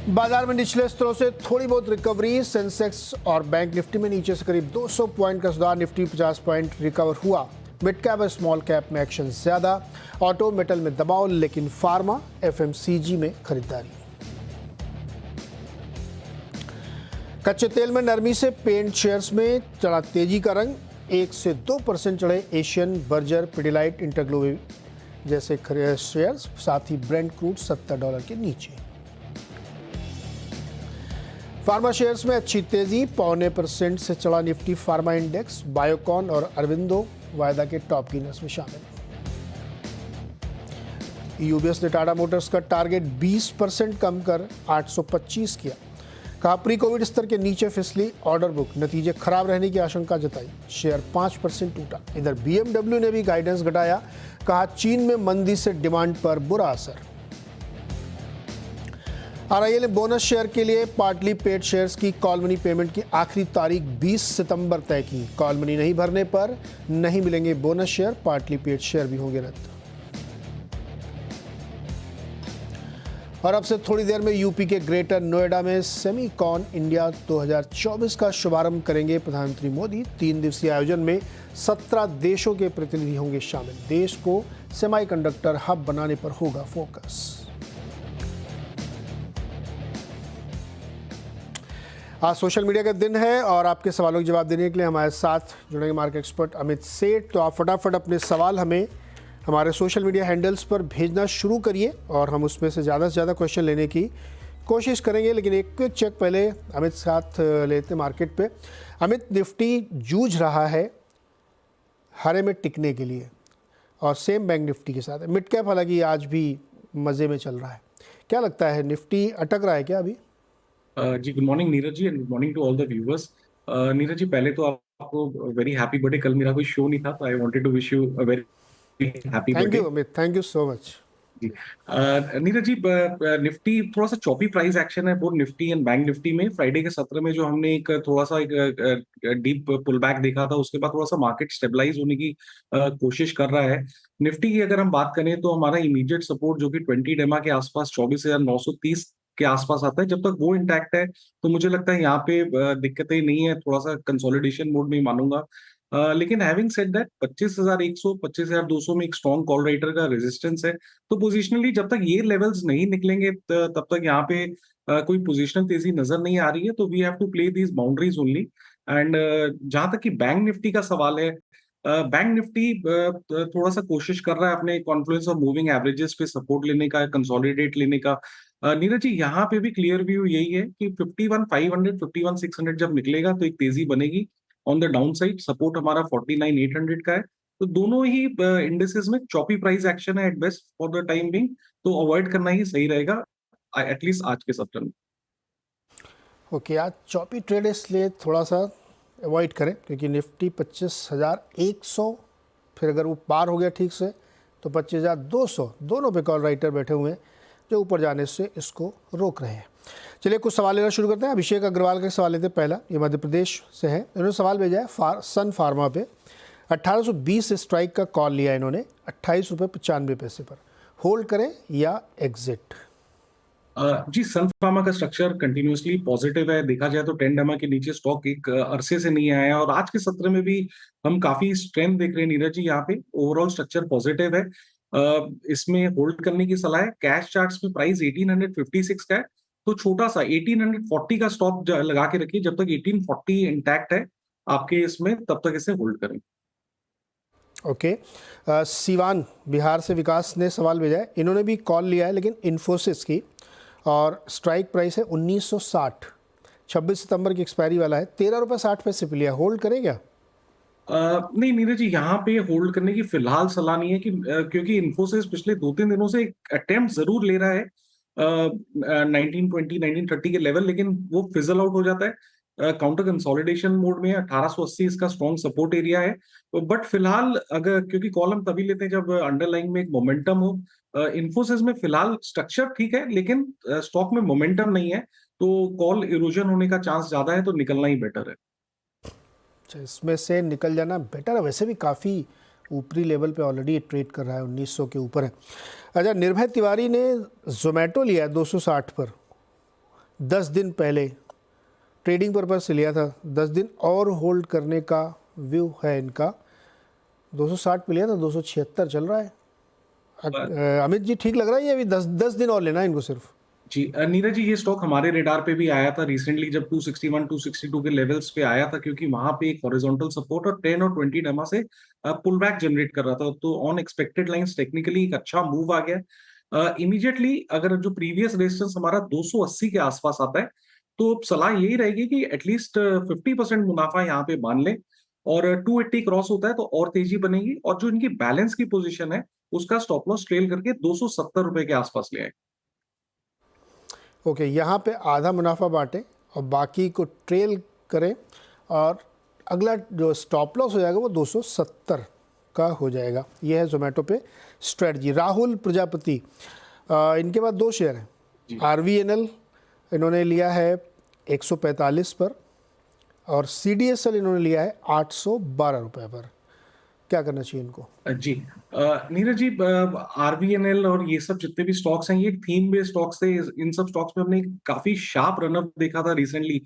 बाजार में निचले स्तरों से थोड़ी बहुत रिकवरी। सेंसेक्स और बैंक निफ्टी में नीचे से करीब 200 पॉइंट का सुधार। निफ्टी 50 पॉइंट रिकवर हुआ। मिड कैप और स्मॉल कैप में एक्शन ज्यादा। ऑटो मेटल में दबाव, लेकिन फार्मा एफएमसीजी में खरीदारी। कच्चे तेल में नरमी से पेंट शेयर्स में चढ़ा तेजी का रंग। 1 से 2% चढ़े एशियन, बर्जर, पिडिलाइट, इंटरग्लोब जैसे शेयर्स। साथ ही ब्रेंट क्रूड $70 के नीचे। फार्मा शेयर्स में अच्छी तेजी, 0.25% से चढ़ा निफ्टी फार्मा इंडेक्स। बायोकॉन और अरविंदो वायदा के टॉप गेनर्स में शामिल। यूबीएस ने टाटा मोटर्स का टारगेट 20% कम कर 825 किया। कहा प्री कोविड स्तर के नीचे फिसली ऑर्डर बुक, नतीजे खराब रहने की आशंका जताई। शेयर 5% टूटा। इधर बीएमडब्ल्यू ने भी गाइडेंस घटाया। कहा चीन में मंदी से डिमांड पर बुरा असर। आरआईएल ने बोनस शेयर के लिए पार्टली पेड शेयर्स की कॉल मनी पेमेंट की आखिरी तारीख 20 सितंबर तय की। कॉल मनी नहीं भरने पर नहीं मिलेंगे bonus share, partly paid share भी होंगे रद्द। और अब से थोड़ी देर में यूपी के ग्रेटर नोएडा में सेमीकॉन इंडिया 2024 का शुभारंभ करेंगे प्रधानमंत्री मोदी। 3 दिवसीय आयोजन में 17 देशों के प्रतिनिधि होंगे शामिल। देश को सेमीकंडक्टर हब बनाने पर होगा फोकस। आज सोशल मीडिया का दिन है और आपके सवालों के जवाब देने के लिए हमारे साथ जुड़ेंगे मार्केट एक्सपर्ट अमित सेठ। तो आप फटाफट अपने सवाल हमें हमारे सोशल मीडिया हैंडल्स पर भेजना शुरू करिए और हम उसमें से ज़्यादा क्वेश्चन लेने की कोशिश करेंगे। लेकिन एक क्विक चेक पहले अमित साथ लेते मार्केट पे। अमित, निफ्टी जूझ रहा है हरे में टिकने के लिए और सेम बैंक निफ्टी के साथ है। मिड कैप हालांकि आज भी मज़े में चल रहा है। क्या लगता है, निफ्टी अटक रहा है क्या अभी? जी, good morning Neeraj ji and good morning to all the viewers. Neeraj ji, पहले तो आपको वेरी हैप्पी बर्थडे। कल मेरा कोई शो नहीं था तो I wanted to wish you a very happy thank birthday. You Amit, thank you so much. जी, नीरज जी, निफ्टी थोड़ा सा चॉपी प्राइस एक्शन है both Nifty and bank Nifty में। फ्राइडे के सत्र में जो हमने एक थोड़ा सा एक डीप पुल बैक देखा था, उसके बाद थोड़ा सा मार्केट स्टेबलाइज होने की कोशिश कर रहा है। निफ्टी की अगर हम बात करें तो हमारा इमीडिएट सपोर्ट जो कि 20 डेमा के आसपास 24,930 के आसपास आता है। जब तक वो इंटैक्ट है तो मुझे लगता है यहाँ पे दिक्कतें नहीं है। थोड़ा सा कंसोलिडेशन मोड में ही मानूंगा। लेकिन हैविंग सेड दैट 25,100 25,200 में एक स्ट्रॉन्ग कॉल राइटर का रेजिस्टेंस है। तो पोजिशनली जब तक ये लेवल्स नहीं निकलेंगे तब तक यहाँ पे कोई पोजिशनल तेजी नजर नहीं आ रही है। तो we have to play these boundaries only. And जहां तक कि बैंक निफ्टी का सवाल है, बैंक निफ्टी थोड़ा सा कोशिश कर रहा है अपने कॉन्फ्लुएंस ऑफ मूविंग एवरेजेस पे सपोर्ट लेने का, कंसोलिडेट लेने का। नीरज जी, यहाँ पे भी क्लियर व्यू यही है कि 51,500 51,600 जब निकलेगा तो एक तेजी बनेगी। On the down side support हमारा 49,800 का है। तो दोनों ही इंडेसेस में चॉपी प्राइस एक्शन है at best for the time being. तो अवॉइड करना ही सही रहेगा एटलीस्ट आज के सत्र में। ओके, आज चॉपी ट्रेड इसलिए थोड़ा सा अवॉइड करें क्योंकि निफ्टी 25,100, फिर अगर वो पार हो गया ठीक से तो 25,200, दोनों पे कॉल राइटर बैठे हुए हैं जो ऊपर जाने से इसको रोक रहे हैं। चलिए कुछ सवाल लेना शुरू करते हैं। अभिषेक अग्रवाल का सवाल लेते हैं। पहला, ये मध्य प्रदेश से है। इन्होंने सवाल भेजा है सन फार्मा पे 1820 स्ट्राइक का कॉल लिया इन्होंने 28.95 पर। होल्ड करें या एग्जिट? जी, सन फार्मा का स्ट्रक्चर कंटिन्यूअसली पॉजिटिव है। देखा जाए तो 10 डेमा के नीचे स्टॉक एक अरसे से नहीं आया है और आज के सत्र में भी हम काफी स्ट्रेंथ देख रहे हैं नीरज जी। यहाँ पे ओवरऑल स्ट्रक्चर पॉजिटिव है। इसमें होल्ड करने की सलाह है। कैश चार्ट्स में प्राइस 1856 का है, तो छोटा सा 1840 का स्टॉप लगा के रखिए। जब तक 1840 इंटैक्ट है आपके इसमें, तब तक इसे होल्ड करें। ओके, सिवान बिहार से विकास ने सवाल भेजा है। इन्होंने भी कॉल लिया है लेकिन इन्फोसिस की, और स्ट्राइक प्राइस है 1960। 26 सितंबर की एक्सपायरी वाला है। 13.60 पे लिया। होल्ड करें क्या? नहीं नीरज जी, यहाँ पे होल्ड करने की फिलहाल सलाह नहीं है कि क्योंकि इन्फोसिस पिछले 2-3 दिनों से एक अटेम्प्ट जरूर ले रहा है 1920 1930 के लेवल, लेकिन वो फिजल आउट हो जाता है। काउंटर कंसोलिडेशन मोड में 1880 इसका स्ट्रॉन्ग सपोर्ट एरिया है। बट फिलहाल अगर, क्योंकि कॉल हम तभी लेते हैं जब अंडरलाइंग में एक मोमेंटम हो। इन्फोसिस में फिलहाल स्ट्रक्चर ठीक है लेकिन स्टॉक में मोमेंटम नहीं है, तो कॉल इरोजन होने का चांस ज्यादा है, तो निकलना ही बेटर है। अच्छा, इसमें से निकल जाना बेटर है। वैसे भी काफ़ी ऊपरी लेवल पे ऑलरेडी ट्रेड कर रहा है, 1900 के ऊपर है। अच्छा, निर्भय तिवारी ने जोमेटो लिया है 260 पर। 10 दिन पहले ट्रेडिंग पर्पज से लिया था, 10 दिन और होल्ड करने का व्यू है इनका। 260 पे लिया था, 276 चल रहा है। अमित जी, ठीक लग रहा है ये? अभी 10 दिन और लेना है इनको सिर्फ? जी नीरज जी, ये स्टॉक हमारे रेडार पे भी आया था रिसेंटली, जब 261 262 के लेवल्स पे आया था, क्योंकि वहां पे एक हॉरिजॉन्टल सपोर्ट और 10 और 20 डमा से पुल बैक जनरेट कर रहा था। तो ऑन एक्सपेक्टेड लाइंस टेक्निकली एक अच्छा मूव आ गया। इमीडिएटली अगर जो प्रीवियस रेजिस्टेंस हमारा 280 के आसपास आता है, तो सलाह यही रहेगी कि एटलीस्ट 50% मुनाफा यहाँ पे मान लें, और 280 क्रॉस होता है तो और तेजी बनेगी। और जो इनकी बैलेंस की पोजीशन है, उसका स्टॉप लॉस ट्रेल करके 270 रुपए के आसपास ले आए। ओके, यहाँ पे आधा मुनाफा बांटें और बाकी को ट्रेल करें, और अगला जो स्टॉप लॉस हो जाएगा वो 270 का हो जाएगा। ये है जोमेटो पे स्ट्रेटजी। राहुल प्रजापति, इनके पास 2 शेयर हैं। RVNL इन्होंने लिया है 145 पर, और CDSL इन्होंने लिया है 812 रुपये पर। क्या करना चाहिए इनको? जी नीरज जी, RVNL और ये सब जितने भी स्टॉक्स हैं, ये थीम बेस्ड स्टॉक्स थे। इन सब स्टॉक्स में हमने काफी शार्प रनअप देखा था रिसेंटली,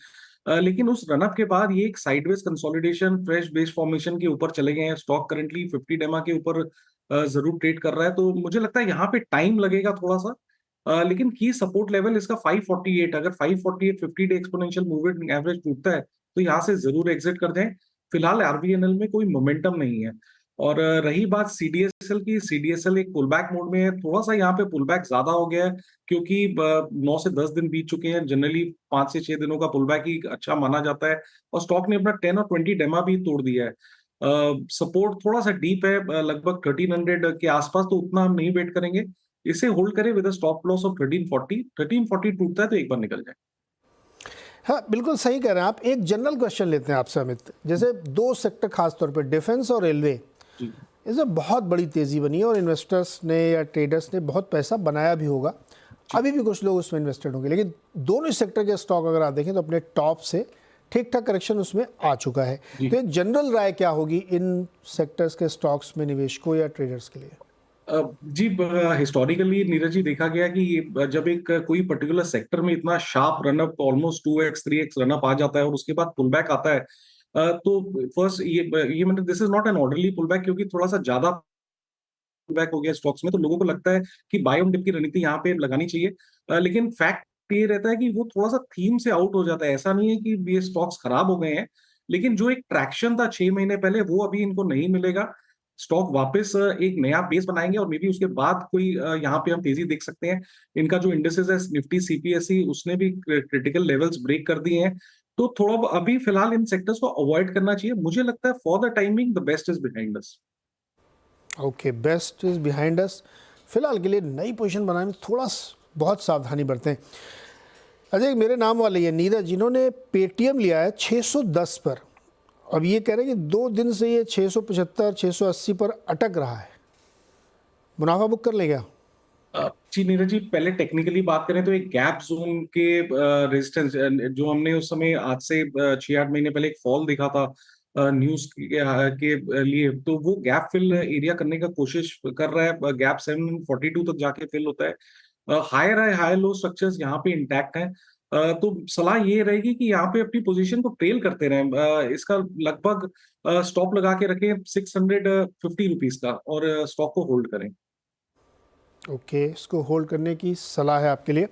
लेकिन उस रनअप के बाद ये एक sideways consolidation, fresh base formation के ऊपर चले गए हैं। स्टॉक करंटली 50 डेमा के ऊपर जरूर ट्रेड कर रहा है, तो मुझे लगता है यहाँ पे टाइम लगेगा थोड़ा सा। लेकिन की सपोर्ट लेवल इसका 548, अगर 548 50 डे एक्सपोनेंशियल मूविंग एवरेज टूटता है, तो यहाँ से जरूर एग्जिट कर जाएं। फिलहाल RVNL में कोई मोमेंटम नहीं है। और रही बात CDSL की, CDSL एक पुल बैक मोड में है। थोड़ा सा यहाँ पे पुल बैक ज्यादा हो गया है, क्योंकि 9 से 10 दिन बीत चुके हैं। जनरली 5 से 6 दिनों का पुल बैक ही अच्छा माना जाता है, और स्टॉक ने अपना 10 और 20 डेमा भी तोड़ दिया है। सपोर्ट थोड़ा सा डीप है, लगभग 1300 के आसपास, तो उतना हम नहीं वेट करेंगे। इसे होल्ड करें विद स्टॉप लॉस ऑफ 1340 टूटता है तो एक बार निकल जाए। हाँ, बिल्कुल सही कह रहे हैं आप। एक जनरल क्वेश्चन लेते हैं आपसे अमित। जैसे 2 सेक्टर खासतौर पर, डिफेंस और रेलवे, जी इसमें बहुत बड़ी तेज़ी बनी है, और इन्वेस्टर्स ने या ट्रेडर्स ने बहुत पैसा बनाया भी होगा। अभी भी कुछ लोग उसमें इन्वेस्टेड होंगे, लेकिन दोनों ही सेक्टर के स्टॉक अगर आप देखें तो अपने टॉप से ठीक ठाक करेक्शन उसमें आ चुका है। तो एक जनरल राय क्या होगी इन सेक्टर्स के स्टॉक्स में निवेशकों या ट्रेडर्स के लिए? जी, हिस्टोरिकली नीरज जी देखा गया कि जब एक कोई पर्टिकुलर सेक्टर में इतना sharp runup, almost 2x 3x runup आ जाता है, और उसके बाद पुल बैक आता है, तो फर्स्ट ये मतलब this is not an orderly pull back, क्योंकि थोड़ा सा ज्यादा पुल बैक हो गया स्टॉक्स में, तो लोगों को लगता है कि बाय ऑन डिप की रणनीति यहाँ पे लगानी चाहिए। लेकिन फैक्ट ये रहता है कि वो थोड़ा सा थीम से आउट हो जाता है। ऐसा नहीं है कि ये स्टॉक्स खराब हो गए हैं, लेकिन जो एक ट्रैक्शन था 6 महीने पहले, वो अभी इनको नहीं मिलेगा। स्टॉक वापस एक नया बेस बनाएंगे, और मे बी उसके बाद कोई यहाँ पे हम तेजी देख सकते हैं। इनका जो इंडेक्सेस है निफ्टी CPSE, उसने भी क्रिटिकल लेवल्स ब्रेक कर दिए हैं। तो थोड़ा अभी फिलहाल इन सेक्टर्स को अवॉइड करना चाहिए। मुझे लगता है for the timing the best is behind us. Okay, best is behind us. फिलहाल के लिए नई पोजीशन बनाने में थोड़ा बहुत सावधानी बरतें। अजय, मेरे नाम वाले ये नीरज, जिन्होंने पेटीएम लिया है 610 पर, अब ये कह रहे हैं कि 2 दिन से ये 675 680 पर अटक रहा है। मुनाफा बुक कर ले गया? जी नीरज जी, पहले टेक्निकली बात करें तो एक गैप जोन के रेजिस्टेंस जो हमने उस समय आज से 6-8 महीने पहले एक फॉल देखा था न्यूज के लिए, तो वो गैप फिल एरिया करने का कोशिश कर रहा है। गैप 742 तक जाके फिल होता है। हायर है, हायर लो स्ट्रक्चर्स यहाँ पे इंटैक्ट हैं। तो सलाह ये रहेगी कि यहाँ पे अपनी पोजीशन को ट्रेल करते रहें। इसका लगभग स्टॉप लगा के रखें 650 रुपीज का, और स्टॉक को होल्ड करें। ओके, इसको होल्ड करने की सलाह है आपके लिए।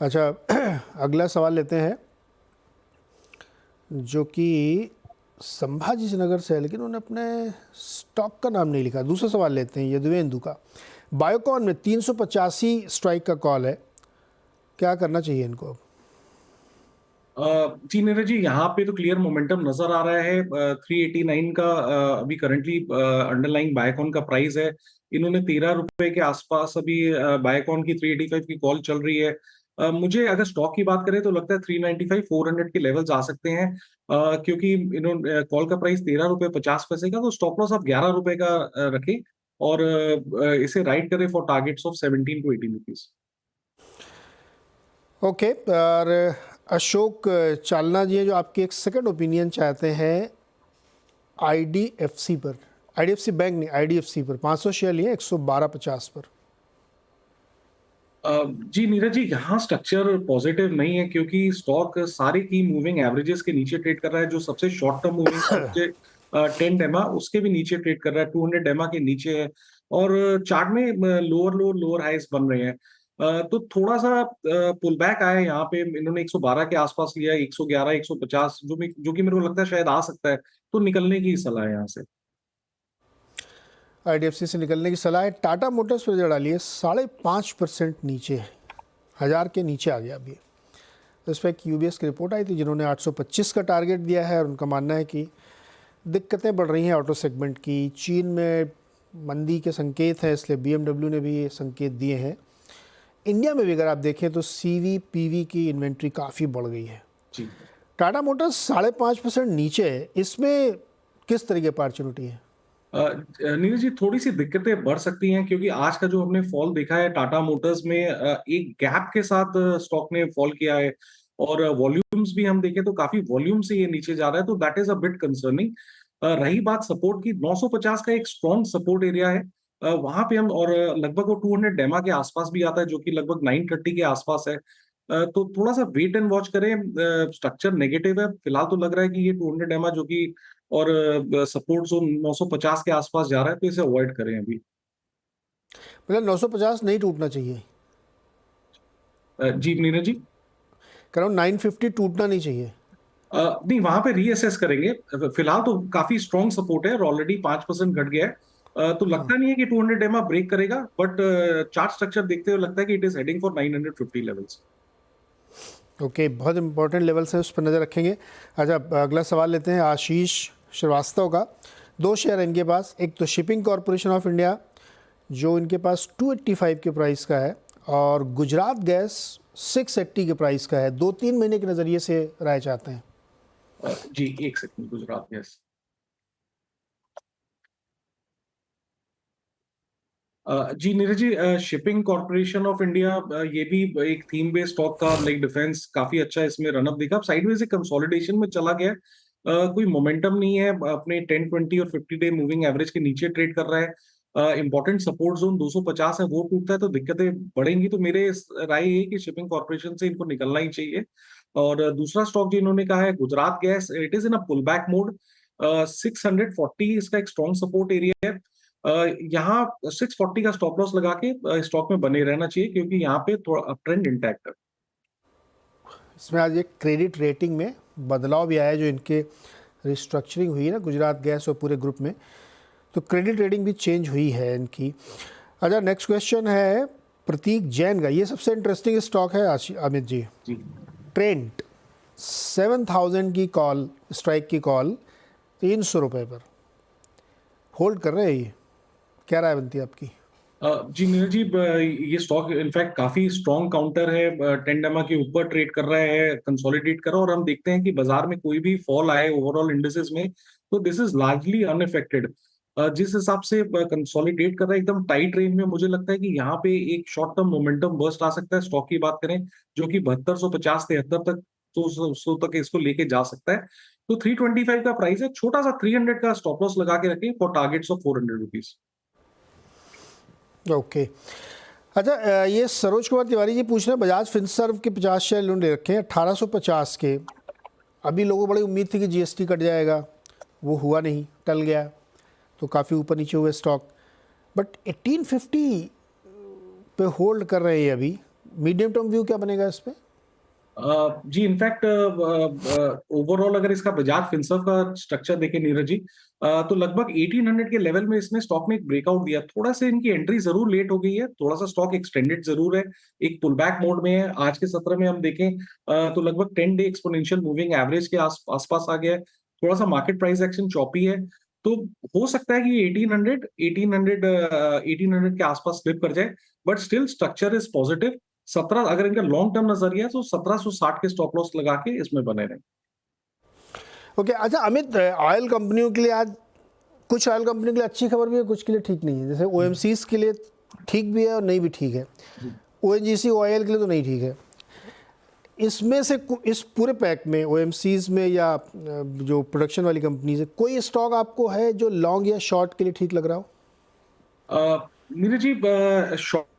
अच्छा, अगला सवाल लेते हैं, जो कि संभाजी नगर से है, लेकिन उन्होंने अपने स्टॉक का नाम नहीं लिखा। दूसरा सवाल लेते हैं यदुवेंदु का। बायोकॉन में 385 स्ट्राइक का कॉल है, क्या करना चाहिए इनको अब? जी नीरज जी, यहाँ पे तो क्लियर मोमेंटम नजर आ रहा है। 389 का अभी करंटली अंडरलाइंग बायकॉन का प्राइस है। इन्होंने 13 रुपए के आसपास अभी बायकॉन की 385 की कॉल चल रही है। मुझे अगर स्टॉक की बात करें तो लगता है 395 400 के लेवल्स आ सकते हैं, क्योंकि इन्होंने कॉल का प्राइस 13 रुपए 50 पैसे का, तो स्टॉप लॉस आप 11 रुपए का रखें, और इसे राइट करें for targets of 17 to 18 rupees. Okay, और अशोक चालना जी हैं, जो आपकी एक सेकंड ओपिनियन चाहते हैं IDFC पर। IDFC बैंक नहीं, IDFC पर 500 शेयर लिए 112.50 पर। जी नीरज जी, यहाँ स्ट्रक्चर पॉजिटिव नहीं है क्योंकि स्टॉक सारे की मूविंग एवरेजेस के नीचे ट्रेड कर रहा है। जो सबसे शॉर्ट टर्म मूविंग एवरेज है 10 डेमा, उसके भी नीचे ट्रेड कर रहा है, 200 डेमा के नीचे है। और चार्ट में लोअर लोअर लोअर हाइस बन रहे हैं। तो थोड़ा सा पुल बैक आया है यहाँ पे। इन्होंने 112 के आसपास लिया, 111 150 जो कि मेरे को लगता है शायद आ सकता है। तो निकलने की सलाह है यहाँ से। आईडीएफसी से निकलने की सलाह है। टाटा मोटर्स पर जरा डालिए, 5.5% नीचे है, 1000 के नीचे आ गया अभी। तो इस पर एक यूबीएस की रिपोर्ट आई थी जिन्होंने 825 का टारगेट दिया है और उनका मानना है कि दिक्कतें बढ़ रही हैं ऑटो सेगमेंट की। चीन में मंदी के संकेत हैं, इसलिए बीएमडब्ल्यू ने भी ये संकेत दिए हैं। इंडिया में भी अगर आप देखें तो सीवी पीवी की इन्वेंट्री काफ़ी बढ़ गई है। जी टाटा मोटर्स 5.5% नीचे है, इसमें किस तरह की अपॉर्चुनिटी है? नीरज जी, थोड़ी सी दिक्कतें बढ़ सकती हैं क्योंकि आज का जो हमने फॉल देखा है टाटा मोटर्स में, एक गैप के साथ स्टॉक ने फॉल किया है। और वॉल्यूम्स भी हम देखें तो काफी वॉल्यूम से ये नीचे जा रहा है, तो that is a bit concerning. रही बात सपोर्ट की, 950 का एक स्ट्रॉन्ग सपोर्ट एरिया है। वहां पे हम, और लगभग वो 200 डेमा के आसपास भी आता है, जो कि लगभग 930 के आसपास है। तो थोड़ा सा वेट एंड वॉच करें। स्ट्रक्चर नेगेटिव है फिलहाल, तो लग रहा है कि ये 200 डेमा जो कि, और सपोर्ट जोन 950 के आसपास जा रहा है, तो इसे अवॉइड करें अभी। मतलब 950 नहीं टूटना चाहिए, जी नीरज जी। कह रहा हूँ 950 टूटना नहीं चाहिए। नहीं, वहां पे रीअसेस करेंगे। फिलहाल तो काफी स्ट्रॉन्ग सपोर्ट है और ऑलरेडी 5% घट गया है। तो लगता नहीं है कि 200 डेमा ब्रेक करेगा, बट चार्ट स्ट्रक्चर देखते हुए लगता है कि it is heading for 950 levels. Okay, बहुत इंपॉर्टेंट लेवल्स है, उस पर नज़र रखेंगे। अच्छा, अगला सवाल लेते हैं आशीष श्रीवास्तव का। दो शेयर है इनके पास, एक तो शिपिंग कॉरपोरेशन ऑफ इंडिया जो इनके पास 285 के प्राइस का है, और गुजरात गैस 680 के प्राइस का है। 2-3 महीने के नज़रिए से राय चाहते हैं। जी एक सेकंड, गुजरात गैस। जी Neeraj ji, shipping corporation of India, ये भी एक थीम बेस्ड स्टॉक था। लाइक डिफेंस काफी अच्छा इसमें रनअप दिखा। साइडवेज एक कंसोलिडेशन में चला गया है। कोई मोमेंटम नहीं है, अपने 10 20 और 50 डे मूविंग एवरेज के नीचे ट्रेड कर रहा है। इंपॉर्टेंट सपोर्ट जोन 250 है, वो टूटता है तो दिक्कतें बढ़ेंगी। तो मेरे राय ये है कि शिपिंग कॉर्पोरेशन से इनको निकलना ही चाहिए। और दूसरा स्टॉक जो इन्होंने कहा है Gujarat gas, it is in a pull back mode. 640 इसका एक स्ट्रॉन्ग सपोर्ट एरिया है। यहाँ 640 का स्टॉप लॉस लगा के स्टॉक में बने रहना चाहिए, क्योंकि यहाँ पे थोड़ा अप ट्रेंड इंटैक्ट है। इसमें आज एक क्रेडिट रेटिंग में बदलाव भी आया है, जो इनके रिस्ट्रक्चरिंग हुई है ना गुजरात गैस और पूरे ग्रुप में, तो क्रेडिट रेटिंग भी चेंज हुई है इनकी। अच्छा, नेक्स्ट क्वेश्चन है प्रतीक जैन का। ये सबसे इंटरेस्टिंग स्टॉक है अमित जी। जी ट्रेंट 7000 की कॉल, स्ट्राइक की कॉल 300 रुपये पर होल्ड कर रहे हैं। ये क्या राय बनती है आपकी? जी नीरज जी, ये स्टॉक इनफैक्ट काफी स्ट्रॉन्ग काउंटर है। 10 डेमा के ऊपर ट्रेड कर रहा है, कंसोलिडेट कर रहा है, और हम देखते हैं कि बाजार में कोई भी फॉल आए ओवरऑल इंडिसेस में, तो दिस इज लार्जली अनअफेक्टेड। जिस हिसाब से कंसोलिडेट कर रहा है एकदम टाइट रेंज में, मुझे लगता है कि यहाँ पे एक शॉर्ट टर्म मोमेंटम बर्स्ट आ सकता है। स्टॉक की बात करें जो कि 7250 73 तक, तो सौ तक इसको लेके जा सकता है। तो 325 का प्राइस है, छोटा सा 300 का स्टॉप लॉस लगा के रखें for targets of 400 rupees. Okay. अच्छा, ये सरोज कुमार तिवारी जी पूछ रहे हैं, बजाज फिनसर्व के 50 शेयर इन्होंने रखे हैं 1850 के। अभी लोगों को बड़ी उम्मीद थी कि जीएसटी कट जाएगा, वो हुआ नहीं, टल गया, तो काफ़ी ऊपर नीचे हुए स्टॉक। बट 1850 पे होल्ड कर रहे हैं अभी। मीडियम टर्म व्यू क्या बनेगा इस पे? जी इनफैक्ट ओवरऑल अगर इसका बजाज फिनसर्व का स्ट्रक्चर देखें नीरज जी, तो लगभग 1800 के लेवल में इसने स्टॉक में एक ब्रेकआउट दिया। थोड़ा सा इनकी एंट्री जरूर लेट हो गई है, थोड़ा सा स्टॉक एक्सटेंडेड जरूर है, एक पुल बैक मोड में है। आज के सत्र में हम देखें तो लगभग 10 डे एक्सपोनेंशियल मूविंग एवरेज के आसपास आ गया है। थोड़ा सा मार्केट प्राइस एक्शन चॉपी है, तो हो सकता है कि 1800 के आसपास स्लिप कर जाए, but still structure is positive. 17, अगर इनका लॉन्ग टर्म नजरिया है तो 1760 के स्टॉप लॉस लगा के इसमें बने रहे। ओके। अच्छा अमित, ऑयल कंपनियों के लिए आज, कुछ ऑयल कंपनियों के लिए अच्छी खबर भी है, कुछ के लिए ठीक नहीं है। जैसे ओएमसीज के लिए ठीक भी है और नहीं भी ठीक है। ओएनजीसी ऑयल के लिए तो नहीं ठीक है। इसमें से इस पूरे पैक में ओएमसीज में या जो प्रोडक्शन वाली कंपनीज है, कोई स्टॉक आपको है जो लॉन्ग या शॉर्ट के लिए ठीक लग रहा हो? नीरज जी,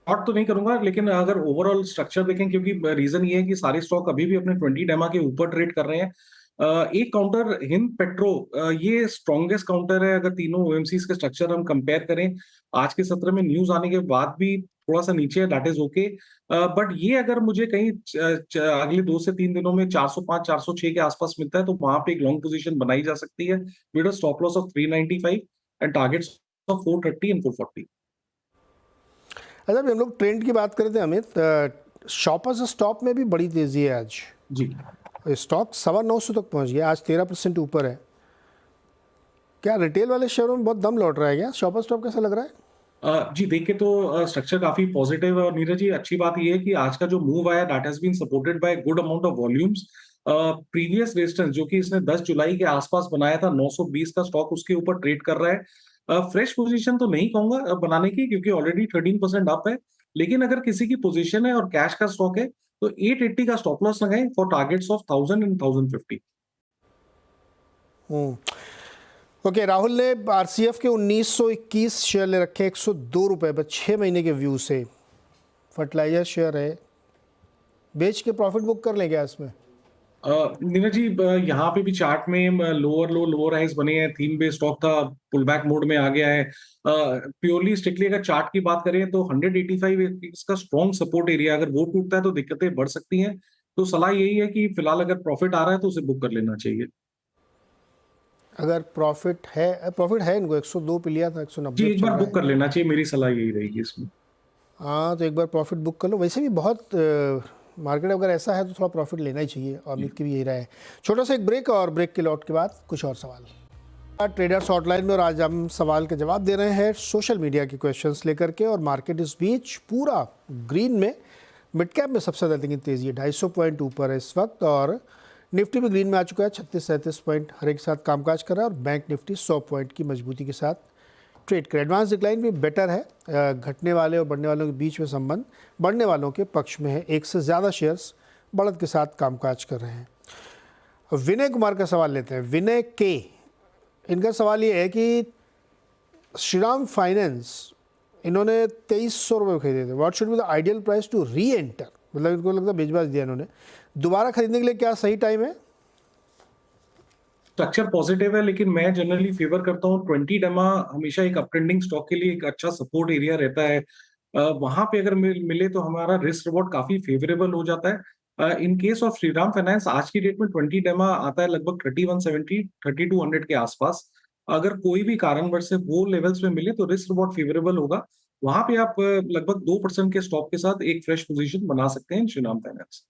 शॉर्ट तो नहीं करूंगा, लेकिन अगर ओवरऑल स्ट्रक्चर देखें, क्योंकि रीजन ये है कि सारे स्टॉक अभी भी अपने 20 डेमा के ऊपर ट्रेड कर रहे हैं। एक काउंटर हिंद पेट्रो, ये स्ट्रॉन्गेस्ट काउंटर है अगर तीनों ओएमसीज के स्ट्रक्चर हम कंपेयर करें। आज के सत्र में न्यूज आने के बाद भी थोड़ा सा नीचे है, दैट इज ओके। बट ये अगर मुझे कहीं अगले 2 से 3 दिनों में 405 406 के आसपास मिलता है तो वहां पे एक लॉन्ग पोजीशन बनाई जा सकती है with a stop loss of 395 and targets of 430 and 440। अच्छा, अभी हम लोग ट्रेंड की बात करते हैं अमित, शॉपर्स स्टॉप में भी बड़ी तेजी है आज। जी, स्टॉक 950 तक पहुंच गया, आज 13% ऊपर है। क्या रिटेल वाले शेयरों में बहुत दम लौट रहा है क्या? शॉपर स्टॉप कैसा लग रहा है? जी देखिए तो स्ट्रक्चर काफी पॉजिटिव है, और नीरज जी अच्छी बात ये है कि आज का जो मूव आया that has been supported by good amount of volumes. Previous resistance जो कि इसने 10 जुलाई के आसपास बनाया था 920 का, स्टॉक उसके ऊपर ट्रेड कर रहा है। फ्रेश पोजीशन तो नहीं कहूंगा बनाने की, क्योंकि ऑलरेडी 13% अप है। लेकिन अगर किसी की पोजीशन है और कैश का स्टॉक है तो 880 का स्टॉप लॉस लगाएं for targets of 1000 and 1050। Okay, Rahul ने आरसीएफ के 1921 शेयर ले रखे, 102 रुपये पर 6 महीने के व्यू से। फर्टिलाइजर शेयर है, बेच के प्रॉफिट बुक कर लें क्या इसमें? नीरज जी यहाँ पे भी चार्ट में लोअर लो लोअर हाइज बने हैं, थीम बेस्ड स्टॉक था, पुल बैक मोड में आ गया है। प्योरली स्ट्रिक्टली अगर चार्ट की बात करें तो 185 इसका स्ट्रॉन्ग सपोर्ट एरिया, अगर वो टूटता है तो दिक्कतें बढ़ सकती हैं। तो सलाह यही है कि फिलहाल अगर प्रॉफिट आ रहा है तो उसे बुक कर लेना चाहिए। अगर प्रॉफिट है इनको, 102 पे लिया था, 190 जी, पे एक चल बार रहा बुक है। कर लेना चाहिए, मेरी सलाह यही रहेगी इसमें। हाँ, तो एक बार प्रॉफिट बुक कर लो। वैसे भी बहुत मार्केट अगर ऐसा है तो थोड़ा प्रॉफिट लेना ही चाहिए, और जी। अमित की भी यही राय है। छोटा सा एक ब्रेक, और ब्रेक के लौट के बाद कुछ और सवाल ट्रेडर्स हॉटलाइन में। और आज हम सवाल के जवाब दे रहे हैं सोशल मीडिया के क्वेश्चंस लेकर के। और मार्केट इस बीच पूरा ग्रीन में, मिड कैप में सबसे ज़्यादा लेकिन तेज़ी है, 250 पॉइंट ऊपर है इस वक्त। और निफ्टी भी ग्रीन में आ चुका है, 36-37 पॉइंट हर एक साथ कामकाज कर रहा है। और बैंक निफ्टी 100 पॉइंट की मजबूती के साथ ट्रेड कर। एडवांस डिक्लाइन भी बेटर है, घटने वाले और बढ़ने वालों के बीच में संबंध बढ़ने वालों के पक्ष में है। एक से ज़्यादा शेयर्स बढ़त के साथ कामकाज कर रहे हैं। विनय कुमार का सवाल लेते हैं, विनय के। इनका सवाल ये है कि श्रीराम फाइनेंस इन्होंने 2300 रुपये खरीदे थे। What should be the ideal price to re enter? मतलब इनको लगता है बेचबाज दिया इन्होंने, दोबारा खरीदने के लिए क्या सही टाइम है? स्ट्रक्चर पॉजिटिव है, लेकिन मैं जनरली फेवर करता हूँ 20 डेमा हमेशा एक अप ट्रेंडिंग स्टॉक के लिए एक अच्छा सपोर्ट एरिया रहता है। वहां पे अगर मिले तो हमारा रिस्क रिवॉर्ड काफी फेवरेबल हो जाता है। In case of Shriram finance आज की डेट में 20 डेमा आता है लगभग 3170 3200 के आसपास। अगर कोई भी कारणवश से वो लेवल्स में मिले तो रिस्क रिवॉर्ड फेवरेबल होगा। वहां पे आप लगभग 2% के स्टॉप के साथ एक फ्रेश पोजीशन बना सकते हैं श्रीराम फाइनेंस।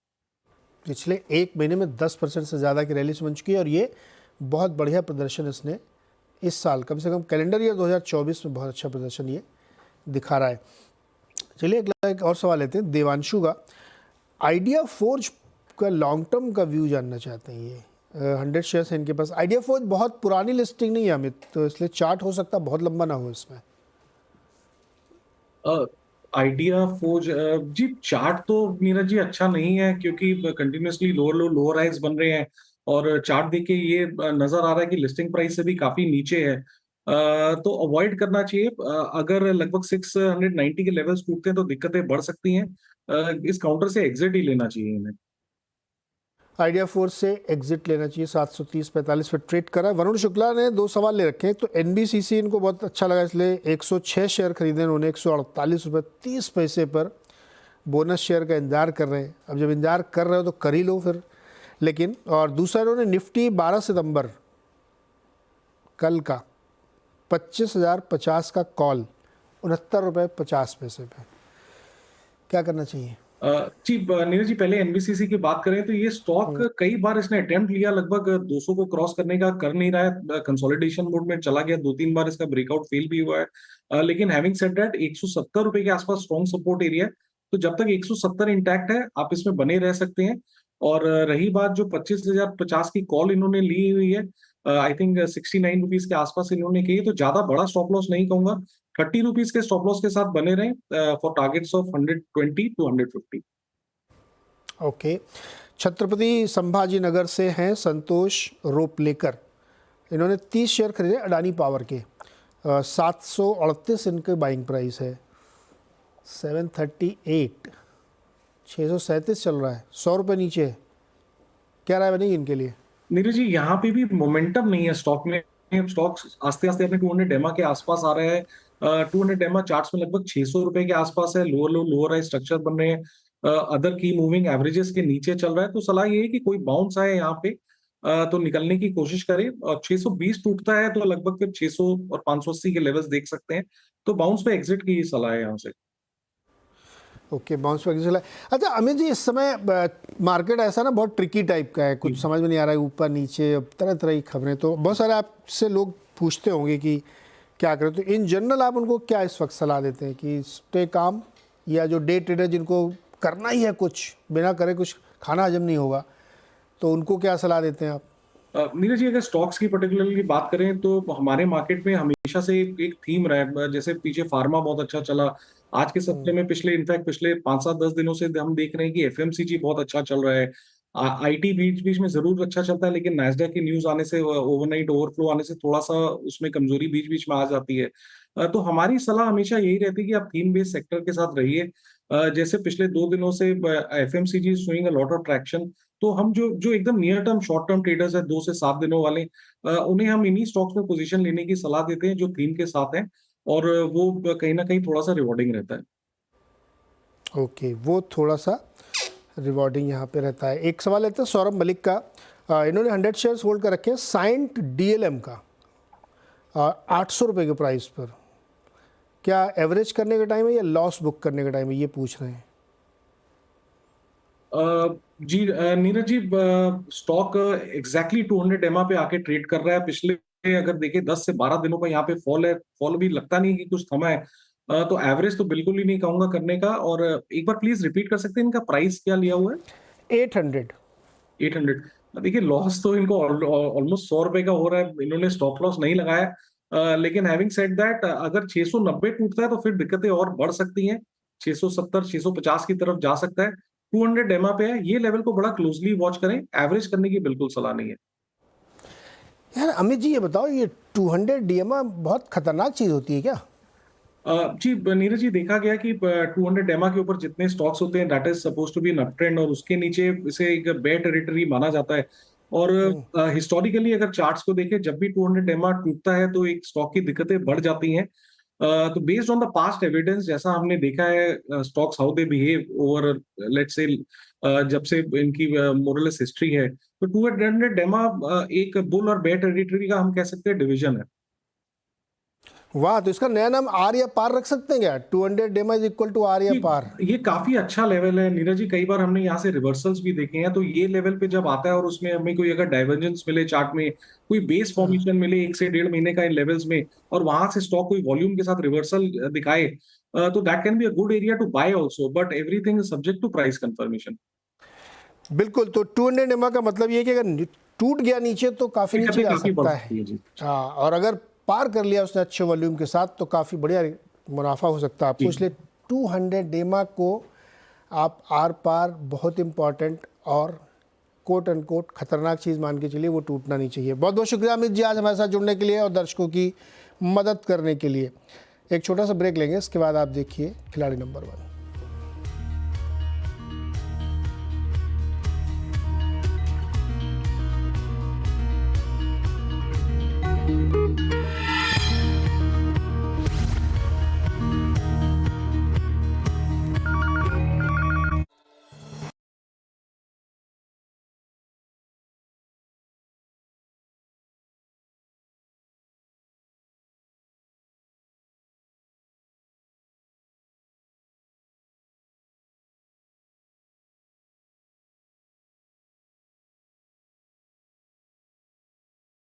पिछले एक महीने में 10% से ज़्यादा की रैली बन चुकी है, और ये बहुत बढ़िया प्रदर्शन इसने इस साल, कम से कम कैलेंडर ईयर 2024 में बहुत अच्छा प्रदर्शन ये दिखा रहा है। चलिए अगला एक और सवाल लेते हैं देवांशु का। आइडिया फोर्ज का लॉन्ग टर्म का व्यू जानना चाहते हैं ये। 100 शेयर्स हैं इनके पास। आइडिया फोर्ज बहुत पुरानी लिस्टिंग नहीं है अमित, तो इसलिए चार्ट हो सकता है बहुत लंबा ना हो इसमें। आइडिया फोर्ज जी चार्ट तो नीरज जी अच्छा नहीं है, क्योंकि continuously lower low lower highs बन रहे हैं, और चार्ट देख के ये नजर आ रहा है कि लिस्टिंग प्राइस से भी काफी नीचे है। तो अवॉइड करना चाहिए। अगर लगभग 690 के लेवल्स टूटते हैं तो दिक्कतें बढ़ सकती हैं। इस काउंटर से एग्जिट ही लेना चाहिए इन्हें। आइडिया फोर्स से एग्जिट लेना चाहिए, 730-45 पे ट्रेड करा है। वरुण शुक्ला ने 2 सवाल ले रखे हैं। तो एनबीसीसी इनको बहुत अच्छा लगा, इसलिए 106 शेयर खरीदे उन्होंने 148 रुपये 30 पैसे पर। बोनस शेयर का इंतजार कर रहे हैं। अब जब इंतजार कर रहे हो तो कर ही लो फिर। लेकिन और दूसरा इन्होंने निफ्टी 12 सितंबर कल का 25,050 का कॉल 69 रुपये 50 पैसे पे। क्या करना चाहिए? जी नीरज जी, पहले एनबीसीसी की बात करें तो ये स्टॉक कई बार इसने अटेम्प्ट लिया, लगभग 200 को क्रॉस करने का, कर नहीं रहा है। कंसोलिडेशन मोड में चला गया, 2-3 बार इसका ब्रेकआउट फेल भी हुआ है। लेकिन हैविंग सेड दैट 170 रुपए के आसपास स्ट्रॉन्ग सपोर्ट एरिया है। तो जब तक 170 इंटैक्ट है आप इसमें बने रह सकते हैं। और रही बात जो 25,050 की कॉल इन्होंने ली हुई है, आई थिंक 69 रुपीज के आसपास इन्होंने की है, तो ज्यादा बड़ा स्टॉप लॉस नहीं कहूंगा। 30 रुपीज के स्टॉप लॉस के साथ बने रहें for targets of 120 to 150। Okay, Chhatrapati Sambhaji Nagar से हैं संतोष रोपलेकर। इन्होंने 30 शेयर खरीदे अडानी पावर के, 738 इनके बाइंग प्राइस है। 738, 637 चल रहा है, 100 रुपये नीचे है। क्या राय बनेगी इनके लिए? नीरज जी, यहाँ पे भी मोमेंटम नहीं है स्टॉक में। स्टॉक आस्ते आस्ते अपने 200 डेमा के आसपास आ रहे हैं। 200 डेमा चार्ट्स में लगभग 600 रुपए के आसपास है। Lower low lower high structure बन रहे हैं। अदर की मूविंग एवरेजेस के नीचे चल रहा है। तो सलाह ये है कि कोई बाउंस आए यहाँ पे तो निकलने की कोशिश करें। और 620 टूटता है तो लगभग फिर 600 और 580 के लेवल्स देख सकते हैं। तो बाउंस पे एग्जिट की सलाह है यहाँ से। ओके, बाउंस बैक चला। अच्छा अमित जी, इस समय मार्केट ऐसा ना बहुत ट्रिकी टाइप का है, कुछ समझ में नहीं आ रहा है, ऊपर नीचे, अब तरह तरह की खबरें। तो बहुत सारे आपसे लोग पूछते होंगे कि क्या करें, तो इन जनरल आप उनको क्या इस वक्त सलाह देते हैं कि स्टे काम, या जो डे ट्रेडर जिनको करना ही है कुछ, बिना करे कुछ खाना हजम नहीं होगा, तो उनको क्या सलाह देते हैं आप? नीरज जी, अगर स्टॉक्स की पर्टिकुलरली बात करें तो हमारे मार्केट में हमेशा से एक थीम रहा है। जैसे पीछे फार्मा बहुत अच्छा चला, आज के सप्ताह में पिछले 5-7-10 दिनों से हम देख रहे हैं कि एफएमसीजी बहुत अच्छा चल रहा है। आईटी बीच बीच में जरूर अच्छा चलता है, लेकिन नैस्डैक की न्यूज आने से, ओवरनाइट ओवरफ्लो आने से थोड़ा सा उसमें कमजोरी बीच बीच में आ जाती है। तो हमारी सलाह हमेशा यही रहती है कि आप थीम बेस्ड सेक्टर के साथ रहिए। जैसे पिछले 2 दिनों से FMCG showing a lot of traction. तो हम जो जो एकदम near term short term traders है, 2 से 7 दिनों वाले, उन्हें हम इन्हीं स्टॉक्स में पोजीशन लेने की सलाह देते हैं जो थीम के साथ हैं। और वो कहीं ना कहीं थोड़ा सा रिवॉर्डिंग रहता है। ओके, वो थोड़ा सा रिवॉर्डिंग यहाँ पे रहता है। एक सवाल लेते हैं सौरभ मलिक का। इन्होंने 100 शेयर्स होल्ड कर रखे हैं साइंट डीएलएम का, 800 रुपये के प्राइस पर। क्या एवरेज करने का टाइम है या लॉस बुक करने का टाइम है, ये पूछ रहे हैं। जी नीरज जी, स्टॉक एग्जैक्टली 200 एमआ पे आके ट्रेड कर रहा है। पिछले अगर देखें 10 से 12 दिनों का यहाँ पे फॉल है। फॉल भी लगता नहीं कि कुछ थमा है। तो एवरेज तो बिल्कुल ही नहीं कहूंगा करने का। और एक बार प्लीज रिपीट कर सकते हैं इनका प्राइस क्या लिया हुआ है? 800। 800। देखिए, लॉस तो इनको ऑलमोस्ट 100 रुपए का हो रहा है। इन्होंने स्टॉप लॉस नहीं लगाया। लेकिन हैविंग सेड दैट, अगर 690 टूटता है तो फिर दिक्कतें और बढ़ सकती हैं। 670 650 की तरफ जा सकता है। 200 एमआ पे है, ये लेवल को बड़ा क्लोजली वॉच करें। एवरेज करने की बिल्कुल सलाह नहीं है। यार अमित जी, ये बताओ, ये 200 डीएमआ बहुत खतरनाक चीज़ होती है क्या? जी नीरज जी, देखा गया कि 200 एमआ के ऊपर जितने स्टॉक्स होते हैं, that is suppose to be an up trend, और उसके नीचे इसे एक बेयर टेरिटरी माना जाता है। और हिस्टोरिकली अगर चार्ट्स को देखें, जब भी 200 एमआ टूटता है तो एक स्टॉक की दिक्कतें बढ़ जाती हैं। तो based on the past evidence, जैसा हमने देखा है stocks how they behave over, let's say, जब से इनकी मोरलेस हिस्ट्री है, तो 200 एमआ एक बुल और बेयर टेरिटरी का हम कह सकते हैं डिवीजन है। वाह, तो इसका नया नाम आर या पार रख सकते हैं क्या? 200 डेमा इज इक्वल टू आर या पार। ये काफी अच्छा लेवल है नीरज जी। कई बार हमने यहाँ से रिवर्सल्स भी देखे हैं। तो ये लेवल पे जब आता है और उसमें हमें कोई अगर डाइवर्जेंस मिले चार्ट में, कोई बेस फॉर्मेशन मिले 1 से 1.5 महीने का इन लेवल्स में, और वहां से स्टॉक कोई वॉल्यूम के साथ रिवर्सल दिखाए, तो that can be a good area to buy also, but everything is subject to price confirmation. बिल्कुल, तो 200 डेमा का मतलब ये कि अगर टूट गया नीचे तो काफ़ी नीचे जा सकता है। हाँ, और अगर पार कर लिया उसने अच्छे वॉल्यूम के साथ तो काफ़ी बढ़िया मुनाफा हो सकता है आपको। इसलिए 200 डेमा को आप आर पार, बहुत इंपॉर्टेंट और कोट एंड कोट खतरनाक चीज़ मान के चलिए, वो टूटना नहीं चाहिए। बहुत बहुत शुक्रिया अमित जी आज हमारे साथ जुड़ने के लिए और दर्शकों की मदद करने के लिए। एक छोटा सा ब्रेक लेंगे, इसके बाद आप देखिए खिलाड़ी नंबर 1।